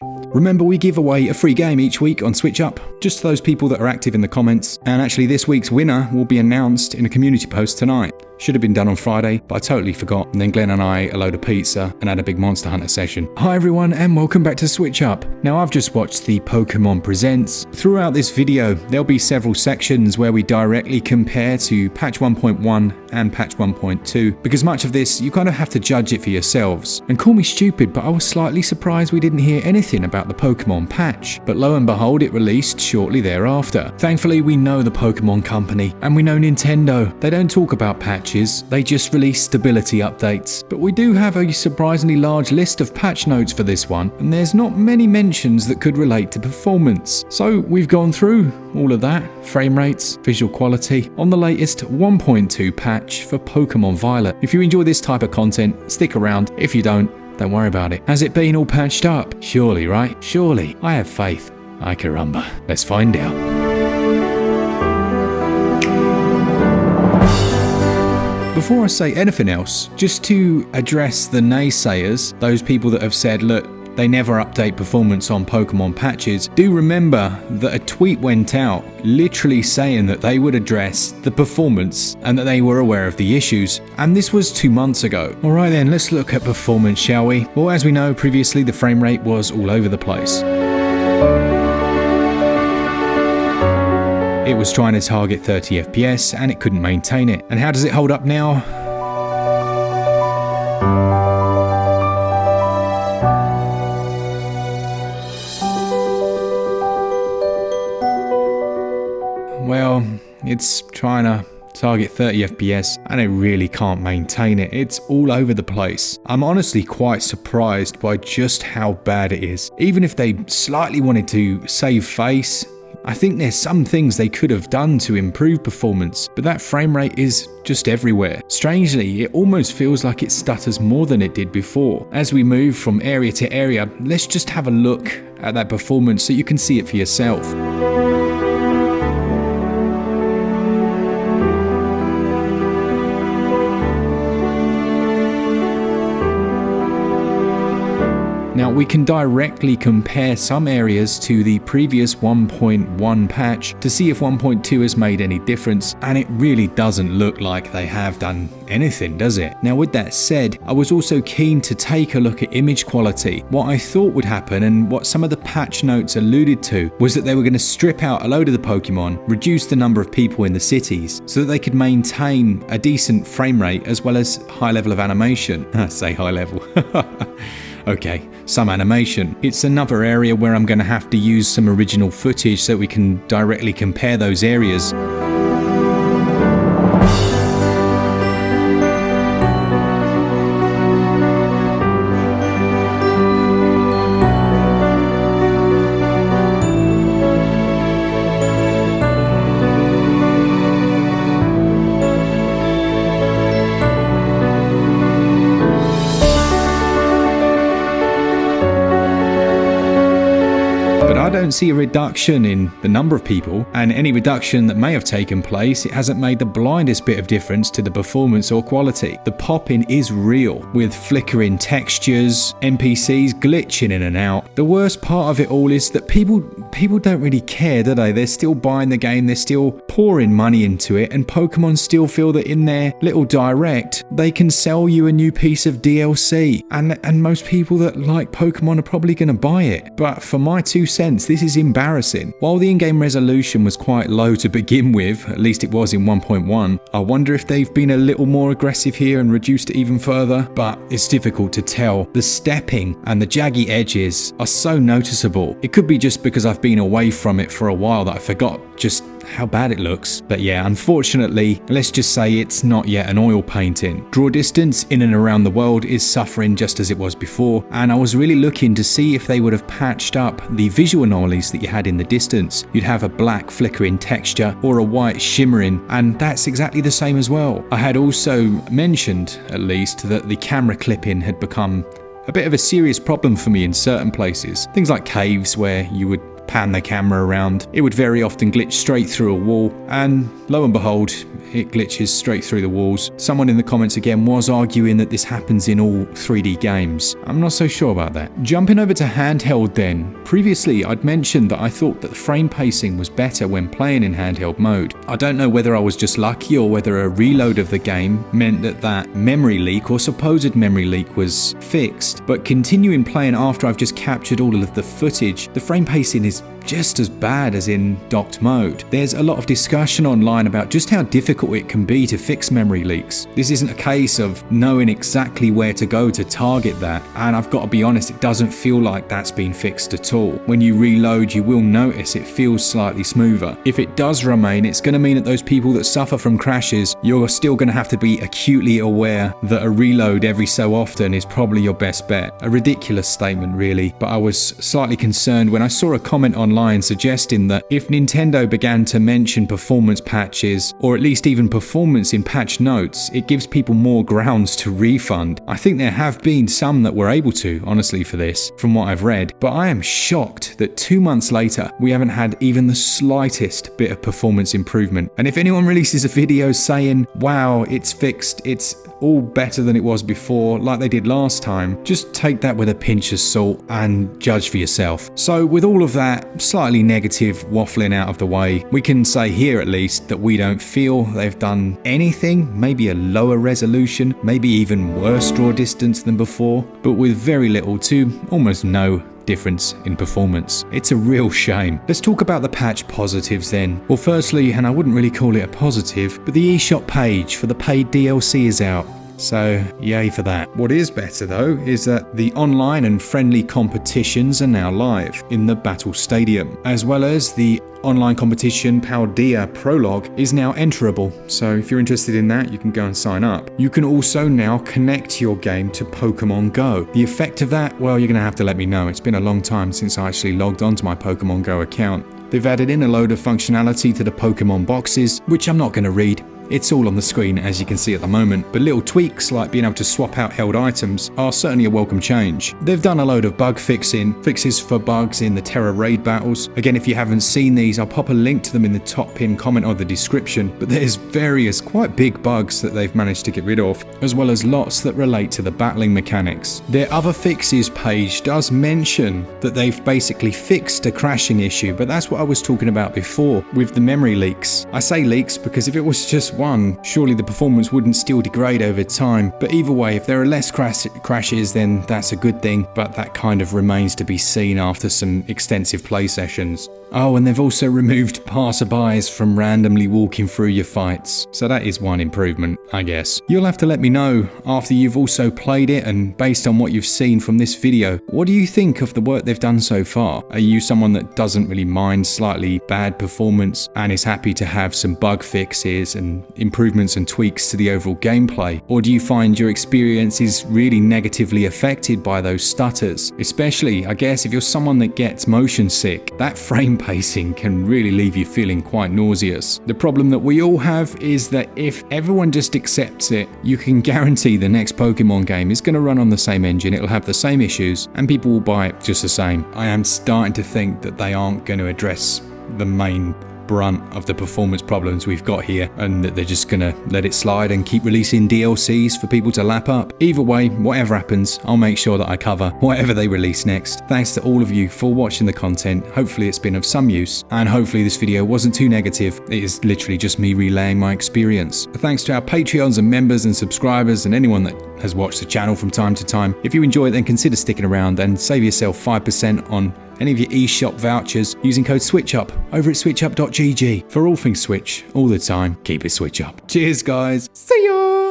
Remember, we give away a free game each week on SwitchUp, just to those people that are active in the comments, and actually this week's winner will be announced in a community post tonight. Should have been done on Friday, but I totally forgot, and then Glen and I ate a load of pizza and had a big Monster Hunter session. Hi everyone, and welcome back to SwitchUp. Now I've just watched the Pokemon Presents. Throughout this video, there'll be several sections where we directly compare to patch 1.1 and patch 1.2, because much of this, you kind of have to judge it for yourselves. And call me stupid, but I was slightly surprised we didn't hear anything about the Pokemon patch. But lo and behold, it released shortly thereafter. Thankfully, we know the Pokemon company, and we know Nintendo. They don't talk about patches, they just release stability updates. But we do have a surprisingly large list of patch notes for this one, and there's not many mentions that could relate to performance. So we've gone through all of that, frame rates, visual quality, on the latest 1.2 patch for Pokemon Violet. If you enjoy this type of content, stick around. If you don't worry about it. Has it been all patched up? Surely, right? Surely. I have faith. Ay caramba. Let's find out. Before I say anything else, just to address the naysayers, those people that have said, look, they never update performance on Pokemon patches, do remember that a tweet went out literally saying that they would address the performance and that they were aware of the issues. And this was 2 months ago. Alright then, let's look at performance, shall we? Well, as we know, previously the frame rate was all over the place. It was trying to target 30 FPS and it couldn't maintain it. And how does it hold up now? Well, it's trying to target 30 FPS and it really can't maintain it. It's all over the place. I'm honestly quite surprised by just how bad it is. Even if they slightly wanted to save face, I think there's some things they could have done to improve performance, but that frame rate is just everywhere. Strangely, it almost feels like it stutters more than it did before. As we move from area to area, let's just have a look at that performance so you can see it for yourself. Now, we can directly compare some areas to the previous 1.1 patch to see if 1.2 has made any difference, and it really doesn't look like they have done anything, does it? Now, with that said, I was also keen to take a look at image quality. What I thought would happen, and what some of the patch notes alluded to, was that they were going to strip out a load of the Pokemon, reduce the number of people in the cities, so that they could maintain a decent frame rate as well as high level of animation. I say high level. Okay, some animation. It's another area where I'm going to have to use some original footage so we can directly compare those areas. I don't see a reduction in the number of people, and any reduction that may have taken place, it hasn't made the blindest bit of difference to the performance or quality. The pop-in is real, with flickering textures, NPCs glitching in and out. The worst part of it all is that people don't really care, do they? They're still buying the game, they're still pouring money into it, and Pokemon still feel that in their little direct, they can sell you a new piece of DLC, and most people that like Pokemon are probably going to buy it. But for my 2 cents, this is embarrassing. While the in-game resolution was quite low to begin with, at least it was in 1.1, I wonder if they've been a little more aggressive here and reduced it even further, but it's difficult to tell. The stepping and the jaggy edges are so noticeable. It could be just because I've been away from it for a while that I forgot just how bad it looks. But yeah, unfortunately, let's just say it's not yet an oil painting. Draw distance in and around the world is suffering just as it was before, and I was really looking to see if they would have patched up the visual anomalies that you had in the distance. You'd have a black flickering texture or a white shimmering, and that's exactly the same as well. I had also mentioned, at least, that the camera clipping had become a bit of a serious problem for me in certain places. Things like caves where you would pan the camera around, it would very often glitch straight through a wall, and lo and behold, it glitches straight through the walls. Someone in the comments again was arguing that this happens in all 3D games. I'm not so sure about that. Jumping over to handheld then. Previously, I'd mentioned that I thought that the frame pacing was better when playing in handheld mode. I don't know whether I was just lucky or whether a reload of the game meant that memory leak or supposed memory leak was fixed, but continuing playing after I've just captured all of the footage, the frame pacing is just as bad as in docked mode. There's a lot of discussion online about just how difficult it can be to fix memory leaks. This isn't a case of knowing exactly where to go to target that, and I've got to be honest, it doesn't feel like that's been fixed at all. When you reload, you will notice it feels slightly smoother. If it does remain, it's going to mean that those people that suffer from crashes, you're still going to have to be acutely aware that a reload every so often is probably your best bet. A ridiculous statement really, but I was slightly concerned when I saw a comment online suggesting that if Nintendo began to mention performance patches, or at least even performance in patch notes, it gives people more grounds to refund. I think there have been some that were able to, honestly, for this, from what I've read, but I am shocked that 2 months later, we haven't had even the slightest bit of performance improvement. And if anyone releases a video saying, wow, it's fixed, it's all better than it was before, like they did last time, just take that with a pinch of salt and judge for yourself. So with all of that slightly negative waffling out of the way, we can say here at least that we don't feel they've done anything, maybe a lower resolution, maybe even worse draw distance than before, but with very little to almost no difference in performance. It's a real shame. Let's talk about the patch positives then. Well, firstly, and I wouldn't really call it a positive, but the eShop page for the paid DLC is out. So, yay for that. What is better though is that the online and friendly competitions are now live in the Battle Stadium, as well as the online competition Paldea Prologue is now enterable. So if you're interested in that, you can go and sign up. You can also now connect your game to Pokemon Go. The effect of that, well, you're going to have to let me know. It's been a long time since I actually logged onto my Pokemon Go account. They've added in a load of functionality to the Pokemon boxes, which I'm not going to read. It's all on the screen as you can see at the moment, but little tweaks like being able to swap out held items are certainly a welcome change. They've done a load of bug fixes for bugs in the Terra raid battles. Again, if you haven't seen these, I'll pop a link to them in the top pinned comment or the description, but there's various quite big bugs that they've managed to get rid of, as well as lots that relate to the battling mechanics. Their other fixes page does mention that they've basically fixed a crashing issue, but that's what I was talking about before with the memory leaks. I say leaks because if it was just one, surely the performance wouldn't still degrade over time. But either way, if there are less crashes, then that's a good thing, but that kind of remains to be seen after some extensive play sessions. Oh, and they've also removed passerbys from randomly walking through your fights. So that is one improvement, I guess. You'll have to let me know after you've also played it, and based on what you've seen from this video, what do you think of the work they've done so far? Are you someone that doesn't really mind slightly bad performance and is happy to have some bug fixes and improvements and tweaks to the overall gameplay? Or do you find your experience is really negatively affected by those stutters? Especially, I guess, if you're someone that gets motion sick, that frame pacing can really leave you feeling quite nauseous. The problem that we all have is that if everyone just accepts it, you can guarantee the next Pokemon game is going to run on the same engine, it'll have the same issues, and people will buy it just the same. I am starting to think that they aren't going to address the main brunt of the performance problems we've got here, and that they're just gonna let it slide and keep releasing DLCs for people to lap up. Either way, whatever happens, I'll make sure that I cover whatever they release next. Thanks to all of you for watching the content. Hopefully it's been of some use, and hopefully this video wasn't too negative. It is literally just me relaying my experience. Thanks to our Patreons and members and subscribers and anyone that has watched the channel from time to time. If you enjoy it, then consider sticking around and save yourself 5% on any of your eShop vouchers using code SwitchUp over at switchup.gg. For all things Switch, all the time, keep it Switch Up. Cheers guys, see ya!